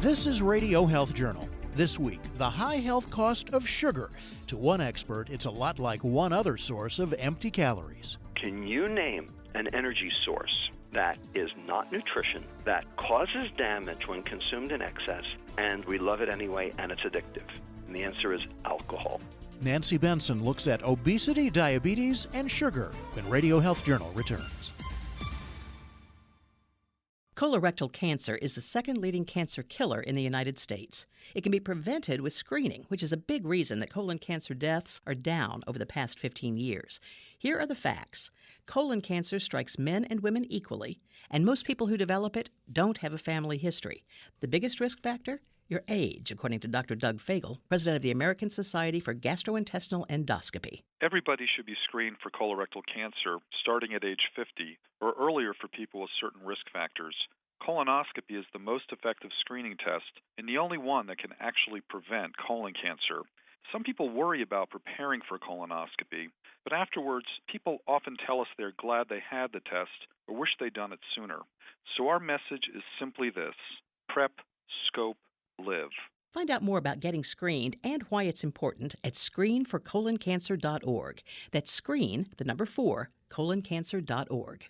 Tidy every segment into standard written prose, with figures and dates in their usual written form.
This is Radio Health Journal. This week, the high health cost of sugar. To one expert, it's a lot like one other source of empty calories. Can you name an energy source that is not nutrition, that causes damage when consumed in excess, and we love it anyway, and it's addictive? And the answer is alcohol. Nancy Benson looks at obesity, diabetes, and sugar when Radio Health Journal returns. Colorectal cancer is the second leading cancer killer in the United States. It can be prevented with screening, which is a big reason that colon cancer deaths are down over the past 15 years. Here are the facts. Colon cancer strikes men and women equally, and most people who develop it don't have a family history. The biggest risk factor? Your age, according to Dr. Doug Fagel, president of the American Society for Gastrointestinal Endoscopy. Everybody should be screened for colorectal cancer starting at age 50 or earlier for people with certain risk factors. Colonoscopy is the most effective screening test and the only one that can actually prevent colon cancer. Some people worry about preparing for colonoscopy, but afterwards, people often tell us they're glad they had the test or wish they'd done it sooner. So our message is simply this: prep, scope, live. Find out more about getting screened and why it's important at screenforcoloncancer.org. That's screen, the number 4, coloncancer.org.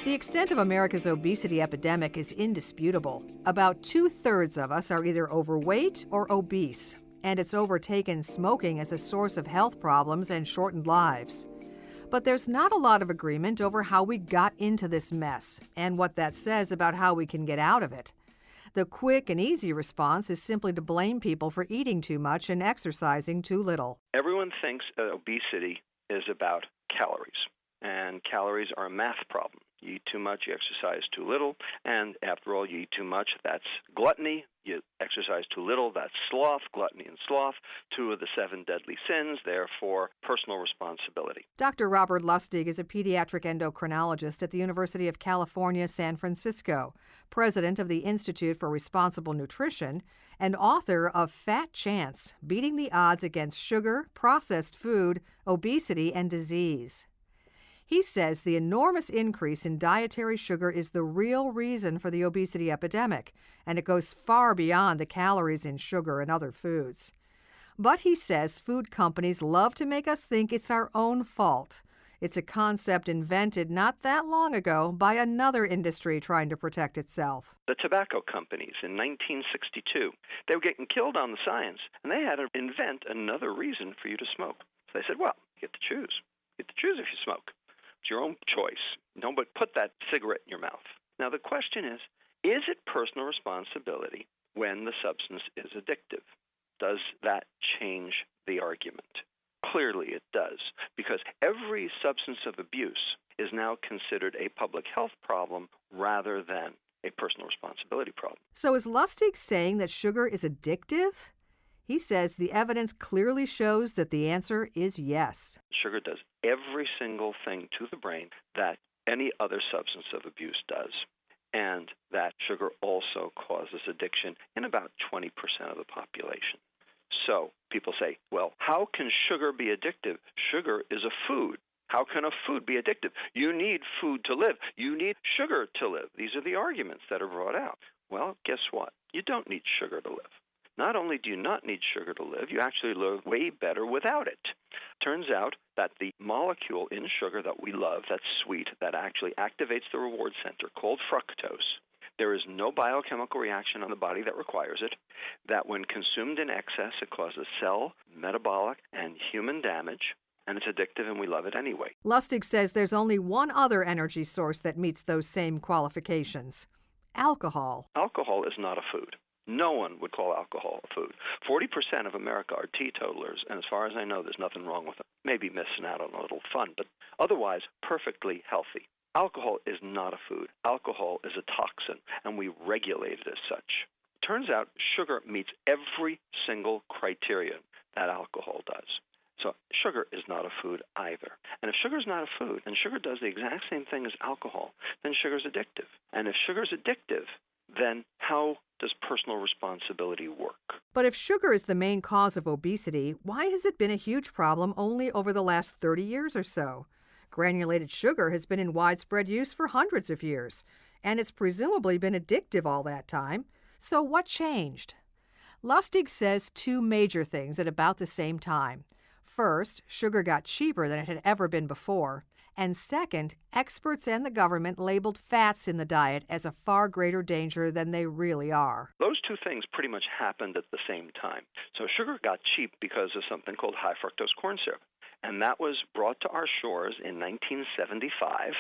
The extent of America's obesity epidemic is indisputable. About 2/3 of us are either overweight or obese, and it's overtaken smoking as a source of health problems and shortened lives. But there's not a lot of agreement over how we got into this mess and what that says about how we can get out of it. The quick and easy response is simply to blame people for eating too much and exercising too little. Everyone thinks that obesity is about calories, and calories are a math problem. You eat too much, you exercise too little, and after all, you eat too much, that's gluttony. You exercise too little, that's sloth. Gluttony and sloth, 2 of the 7 deadly sins, therefore personal responsibility. Dr. Robert Lustig is a pediatric endocrinologist at the University of California, San Francisco, president of the Institute for Responsible Nutrition, and author of Fat Chance: Beating the Odds Against Sugar, Processed Food, Obesity, and Disease. He says the enormous increase in dietary sugar is the real reason for the obesity epidemic, and it goes far beyond the calories in sugar and other foods. But he says food companies love to make us think it's our own fault. It's a concept invented not that long ago by another industry trying to protect itself. The tobacco companies in 1962, they were getting killed on the science, and they had to invent another reason for you to smoke. So they said, well, you get to choose. You get to choose if you smoke. It's your own choice. Don't but put that cigarette in your mouth. Now, the question is it personal responsibility when the substance is addictive? Does that change the argument? Clearly it does, because every substance of abuse is now considered a public health problem rather than a personal responsibility problem. So is Lustig saying that sugar is addictive? He says the evidence clearly shows that the answer is yes. Sugar does every single thing to the brain that any other substance of abuse does, and that sugar also causes addiction in about 20% of the population. So people say, well, how can sugar be addictive? Sugar is a food. How can a food be addictive? You need food to live. You need sugar to live. These are the arguments that are brought out. Well, guess what? You don't need sugar to live. Not only do you not need sugar to live, you actually live way better without it. Turns out that the molecule in sugar that we love, that's sweet, that actually activates the reward center, called fructose, there is no biochemical reaction on the body that requires it, that when consumed in excess, it causes cell, metabolic, and human damage, and it's addictive and we love it anyway. Lustig says there's only one other energy source that meets those same qualifications: alcohol. Alcohol is not a food. No one would call alcohol a food. 40% of America are teetotalers, and as far as I know, there's nothing wrong with them. Maybe missing out on a little fun, but otherwise perfectly healthy. Alcohol is not a food. Alcohol is a toxin, and we regulate it as such. Turns out sugar meets every single criterion that alcohol does. So sugar is not a food either. And if sugar is not a food, and sugar does the exact same thing as alcohol, then sugar is addictive. And if sugar is addictive, then how does personal responsibility work? But if sugar is the main cause of obesity, why has it been a huge problem only over the last 30 years or so? Granulated sugar has been in widespread use for hundreds of years, and it's presumably been addictive all that time. So what changed? Lustig says two major things at about the same time. First, sugar got cheaper than it had ever been before. And second, experts and the government labeled fats in the diet as a far greater danger than they really are. Those two things pretty much happened at the same time. So sugar got cheap because of something called high fructose corn syrup. And that was brought to our shores in 1975.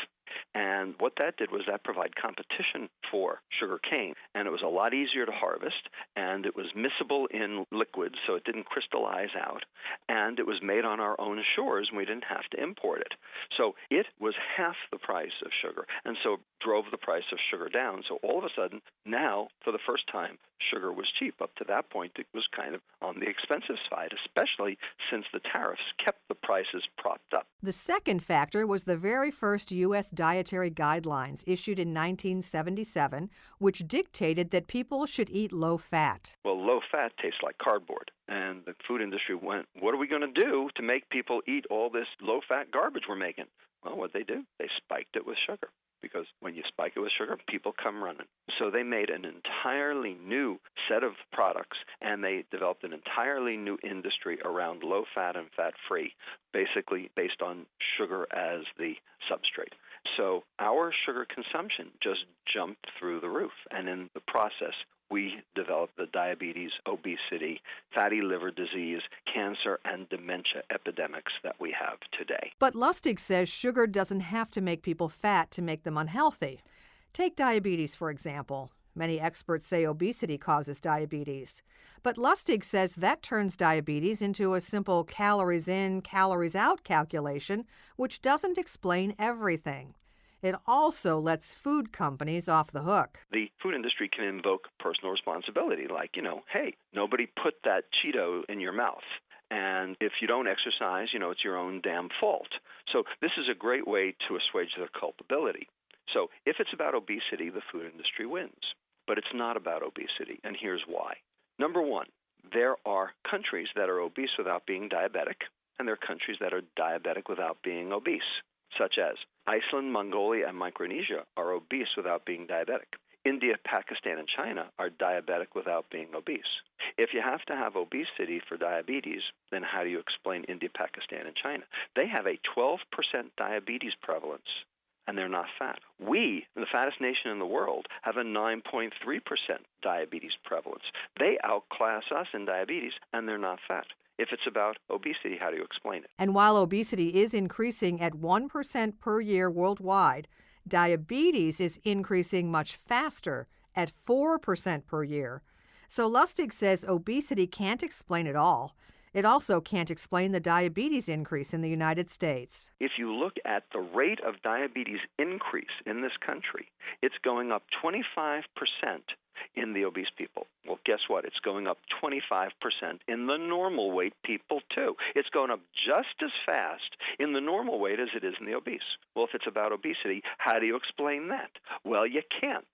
And what that did was that provide competition for sugar cane. And it was a lot easier to harvest, and it was miscible in liquids, so it didn't crystallize out. And it was made on our own shores, and we didn't have to import it. So it was half the price of sugar, and so drove the price of sugar down. So all of a sudden, now, for the first time, sugar was cheap. Up to that point, it was kind of on the expensive side, especially since the tariffs kept the prices propped up. The second factor was the very first U.S. dietary guidelines issued in 1977, which dictated that people should eat low fat. Well, low fat tastes like cardboard. And the food industry went, what are we going to do to make people eat all this low fat garbage we're making? Well, what'd they do? They spiked it with sugar. Because when you spike it with sugar, people come running. So they made an entirely new set of products, and they developed an entirely new industry around low fat and fat free, basically based on sugar as the substrate. So our sugar consumption just jumped through the roof, and in the process, we developed the diabetes, obesity, fatty liver disease, cancer, and dementia epidemics that we have today. But Lustig says sugar doesn't have to make people fat to make them unhealthy. Take diabetes, for example. Many experts say obesity causes diabetes. But Lustig says that turns diabetes into a simple calories in, calories out calculation, which doesn't explain everything. It also lets food companies off the hook. The food industry can invoke personal responsibility, like, hey, nobody put that Cheeto in your mouth. And if you don't exercise, it's your own damn fault. So this is a great way to assuage their culpability. So if it's about obesity, the food industry wins. But it's not about obesity, and here's why. Number one, there are countries that are obese without being diabetic, and there are countries that are diabetic without being obese, such as Iceland, Mongolia, and Micronesia are obese without being diabetic. India, Pakistan, and China are diabetic without being obese. If you have to have obesity for diabetes, then how do you explain India, Pakistan, and China? They have a 12% diabetes prevalence, and they're not fat. We, the fattest nation in the world, have a 9.3% diabetes prevalence. They outclass us in diabetes, and they're not fat. If it's about obesity, how do you explain it? And while obesity is increasing at 1% per year worldwide, diabetes is increasing much faster at 4% per year. So Lustig says obesity can't explain it all. It also can't explain the diabetes increase in the United States. If you look at the rate of diabetes increase in this country, it's going up 25% in the obese people. Well, guess what? It's going up 25% in the normal weight people, too. It's going up just as fast in the normal weight as it is in the obese. Well, if it's about obesity, how do you explain that? Well, you can't.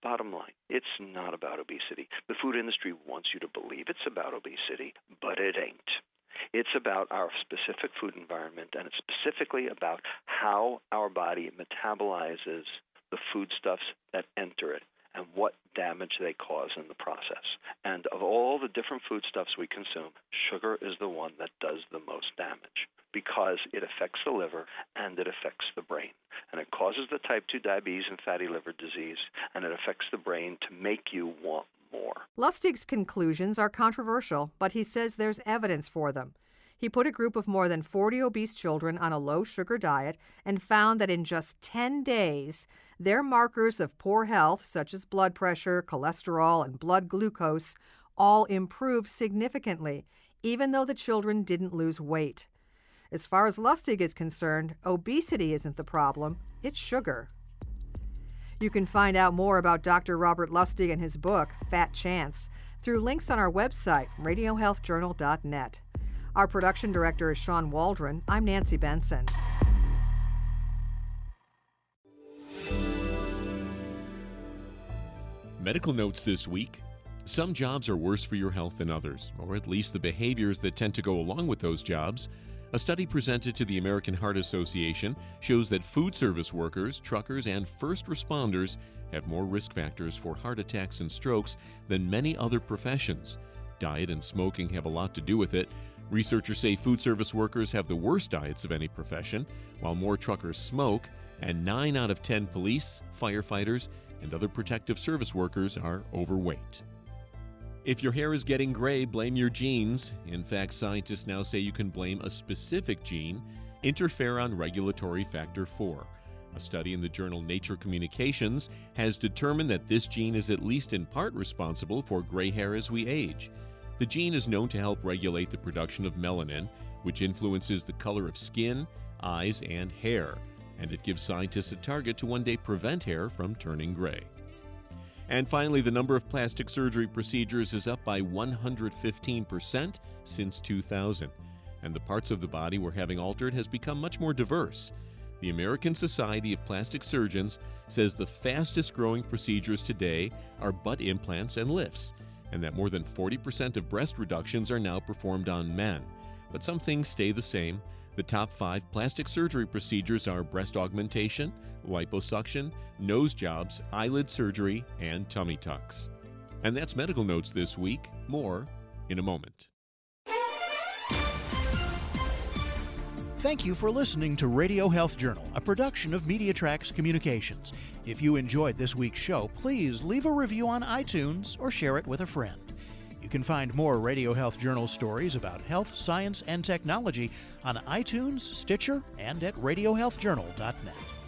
Bottom line, it's not about obesity. The food industry wants you to believe it's about obesity, but it ain't. It's about our specific food environment, and it's specifically about how our body metabolizes the foodstuffs that enter it and what damage they cause in the process. And of all the different foodstuffs we consume, sugar is the one that does the most damage because it affects the liver and it affects the brain. And it causes the type 2 diabetes and fatty liver disease, and it affects the brain to make you want more. Lustig's conclusions are controversial, but he says there's evidence for them. He put a group of more than 40 obese children on a low-sugar diet and found that in just 10 days, their markers of poor health, such as blood pressure, cholesterol, and blood glucose, all improved significantly, even though the children didn't lose weight. As far as Lustig is concerned, obesity isn't the problem, it's sugar. You can find out more about Dr. Robert Lustig and his book, Fat Chance, through links on our website, radiohealthjournal.net. Our production director is Sean Waldron. I'm Nancy Benson. Medical notes this week. Some jobs are worse for your health than others, or at least the behaviors that tend to go along with those jobs. A study presented to the American Heart Association shows that food service workers, truckers, and first responders have more risk factors for heart attacks and strokes than many other professions. Diet and smoking have a lot to do with it. Researchers say food service workers have the worst diets of any profession, while more truckers smoke, and 9 out of 10 police, firefighters, and other protective service workers are overweight. If your hair is getting gray, blame your genes. In fact, scientists now say you can blame a specific gene, interferon regulatory factor 4. A study in the journal Nature Communications has determined that this gene is at least in part responsible for gray hair as we age. The gene is known to help regulate the production of melanin, which influences the color of skin, eyes, and hair, and it gives scientists a target to one day prevent hair from turning gray. And finally, the number of plastic surgery procedures is up by 115% since 2000, and the parts of the body we're having altered has become much more diverse. The American Society of Plastic Surgeons says the fastest growing procedures today are butt implants and lifts, and that more than 40% of breast reductions are now performed on men. But some things stay the same. The top 5 plastic surgery procedures are breast augmentation, liposuction, nose jobs, eyelid surgery, and tummy tucks. And that's Medical Notes this week. More in a moment. Thank you for listening to Radio Health Journal, a production of MediaTrax Communications. If you enjoyed this week's show, please leave a review on iTunes or share it with a friend. You can find more Radio Health Journal stories about health, science, and technology on iTunes, Stitcher, and at radiohealthjournal.net.